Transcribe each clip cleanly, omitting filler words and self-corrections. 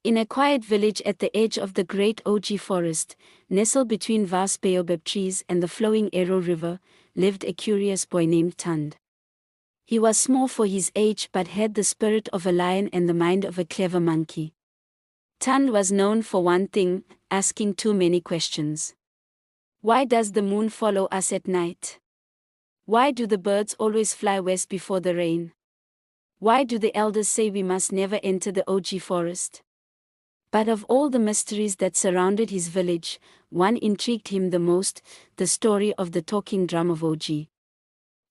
In a quiet village at the edge of the great Oji forest, nestled between vast baobab trees and the flowing Ero River, lived a curious boy named Tand. He was small for his age but had the spirit of a lion and the mind of a clever monkey. Tand was known for one thing: asking too many questions. Why does the moon follow us at night? Why do the birds always fly west before the rain? Why do the elders say we must never enter the Oji forest? But of all the mysteries that surrounded his village, one intrigued him the most: the story of the talking drum of Oji.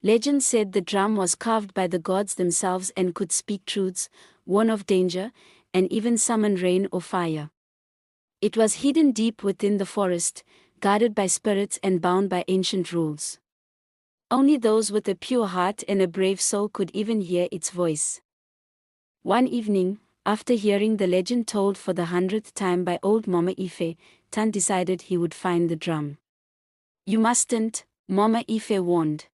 Legend said the drum was carved by the gods themselves and could speak truths, warn of danger, and even summon rain or fire. It was hidden deep within the forest, guarded by spirits and bound by ancient rules. Only those with a pure heart and a brave soul could even hear its voice. One evening, after hearing the legend told for the 100th time by old Mama Ife, Tand decided he would find the drum. "You mustn't," Mama Ife warned.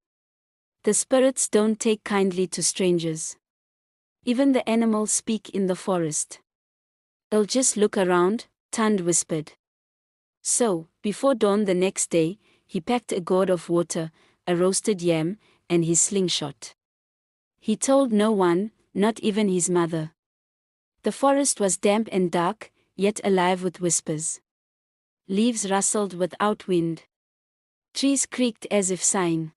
"The spirits don't take kindly to strangers. Even the animals speak in the forest." "I'll just look around," Tand whispered. So, before dawn the next day, he packed a gourd of water, a roasted yam, and his slingshot. He told no one, not even his mother. The forest was damp and dark, yet alive with whispers. Leaves rustled without wind. Trees creaked as if sighing.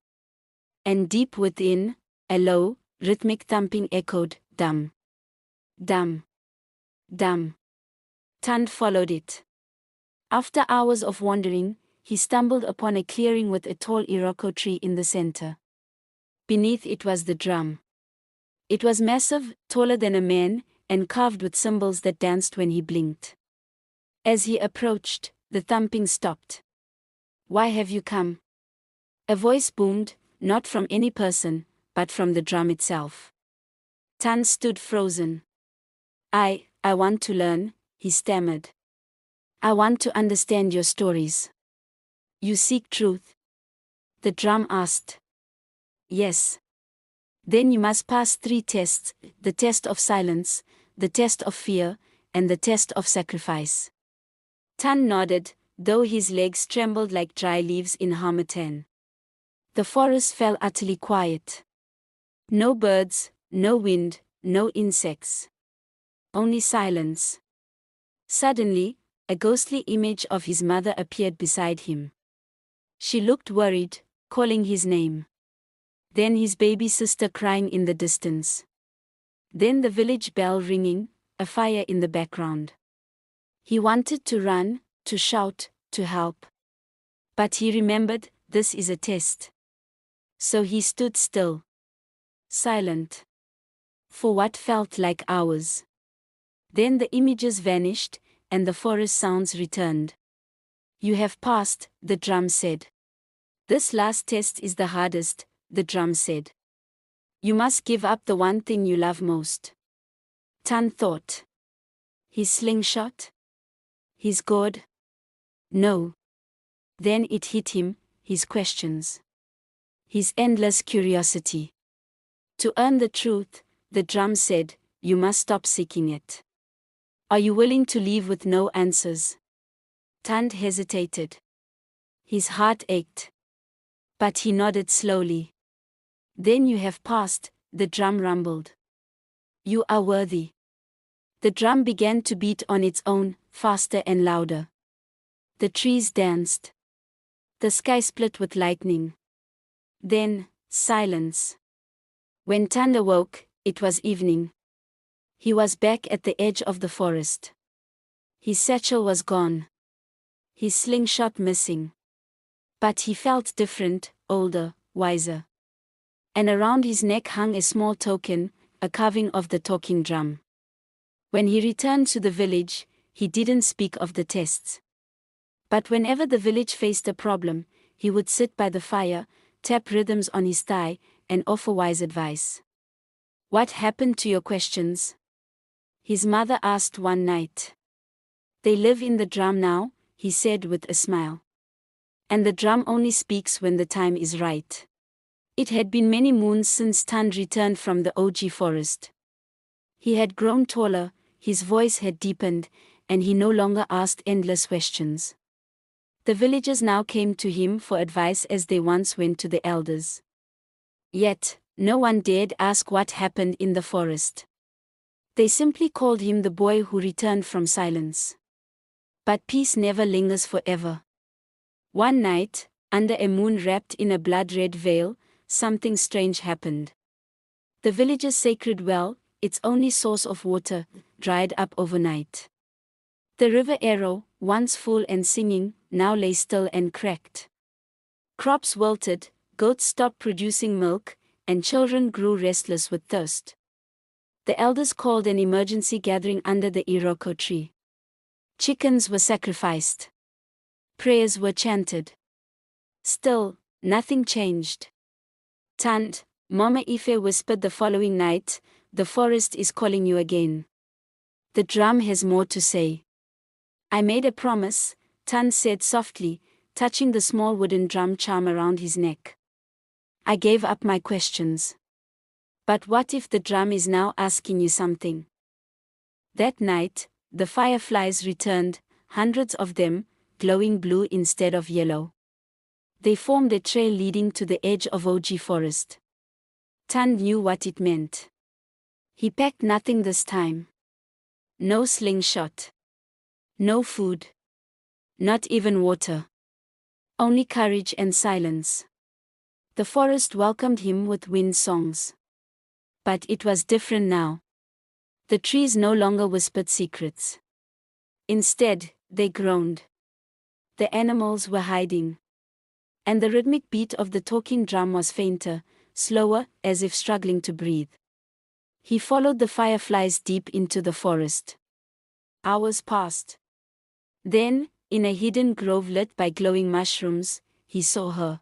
And deep within, a low, rhythmic thumping echoed: dum, dum, dum. Tand followed it. After hours of wandering, he stumbled upon a clearing with a tall iroko tree in the center. Beneath it was the drum. It was massive, taller than a man, and carved with symbols that danced when he blinked. As he approached, the thumping stopped. "Why have you come?" A voice boomed, not from any person, but from the drum itself. Tand stood frozen. I want to learn," he stammered. "I want to understand your stories." "You seek truth?" the drum asked. "Yes." "Then you must pass 3 tests: the test of silence, the test of fear, and the test of sacrifice." Tand nodded, though his legs trembled like dry leaves in harmattan. The forest fell utterly quiet. No birds, no wind, no insects. Only silence. Suddenly, a ghostly image of his mother appeared beside him. She looked worried, calling his name. Then his baby sister crying in the distance. Then the village bell ringing, a fire in the background. He wanted to run, to shout, to help. But he remembered, this is a test. So he stood still. Silent. For what felt like hours. Then the images vanished, and the forest sounds returned. "You have passed," the drum said. "This last test is the hardest," the drum said. "You must give up the one thing you love most." Tand thought. His slingshot? His gourd? No. Then it hit him: his questions. His endless curiosity. "To earn the truth," the drum said, "you must stop seeking it. Are you willing to leave with no answers?" Tand hesitated. His heart ached. But he nodded slowly. "Then you have passed," the drum rumbled. "You are worthy." The drum began to beat on its own, faster and louder. The trees danced. The sky split with lightning. Then, silence. When Tand awoke, it was evening. He was back at the edge of the forest. His satchel was gone. His slingshot missing. But he felt different, older, wiser. And around his neck hung a small token, a carving of the talking drum. When he returned to the village, he didn't speak of the tests. But whenever the village faced a problem, he would sit by the fire, tap rhythms on his thigh, and offer wise advice. "What happened to your questions?" his mother asked one night. "They live in the drum now," he said with a smile. "And the drum only speaks when the time is right." It had been many moons since Tand returned from the Oji forest. He had grown taller, His voice had deepened, and he no longer asked endless questions. The villagers now came to him for advice as they once went to the elders. Yet, no one dared ask what happened in the forest. They simply called him the boy who returned from silence. But peace never lingers forever. One night, under a moon wrapped in a blood-red veil, something strange happened. The village's sacred well, its only source of water, dried up overnight. The river Ero, once full and singing, now lay still and cracked. Crops wilted, goats stopped producing milk, and children grew restless with thirst. The elders called an emergency gathering under the Iroko tree. Chickens were sacrificed. Prayers were chanted. Still, nothing changed. Tand, Mama Ife whispered the following night, "The forest is calling you again. The drum has more to say." "I made a promise," Tand said softly, touching the small wooden drum charm around his neck. "I gave up my questions. But what if the drum is now asking you something?" That night, the fireflies returned, hundreds of them, glowing blue instead of yellow. They formed a trail leading to the edge of Oji Forest. Tand knew what it meant. He packed nothing this time. No slingshot. No food. Not even water. Only courage and silence. The forest welcomed him with wind songs. But it was different now. The trees no longer whispered secrets. Instead, they groaned. The animals were hiding. And the rhythmic beat of the talking drum was fainter, slower, as if struggling to breathe. He followed the fireflies deep into the forest. Hours passed. Then, in a hidden grove lit by glowing mushrooms, he saw her.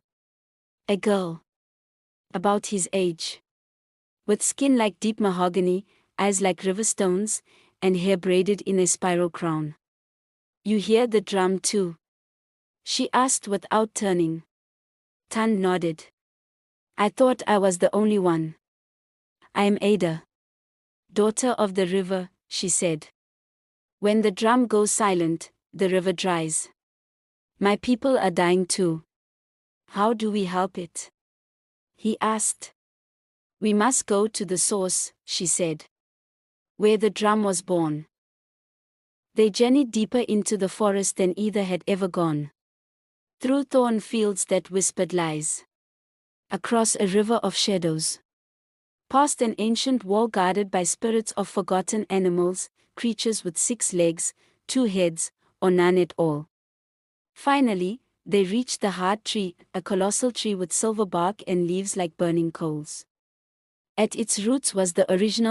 A girl. About his age. With skin like deep mahogany, eyes like river stones, and hair braided in a spiral crown. "You hear the drum too?" she asked without turning. Tand nodded. "I thought I was the only one." "I am Ada. Daughter of the river," she said. "When the drum goes silent, the river dries. My people are dying too. How do we help it?" he asked. "We must go to the source," she said. "Where the drum was born." They journeyed deeper into the forest than either had ever gone. Through thorn fields that whispered lies. Across a river of shadows. Past an ancient wall guarded by spirits of forgotten animals, creatures with 6 legs, 2 heads, or none at all. Finally, they reached the hard tree, a colossal tree with silver bark and leaves like burning coals. At its roots was the original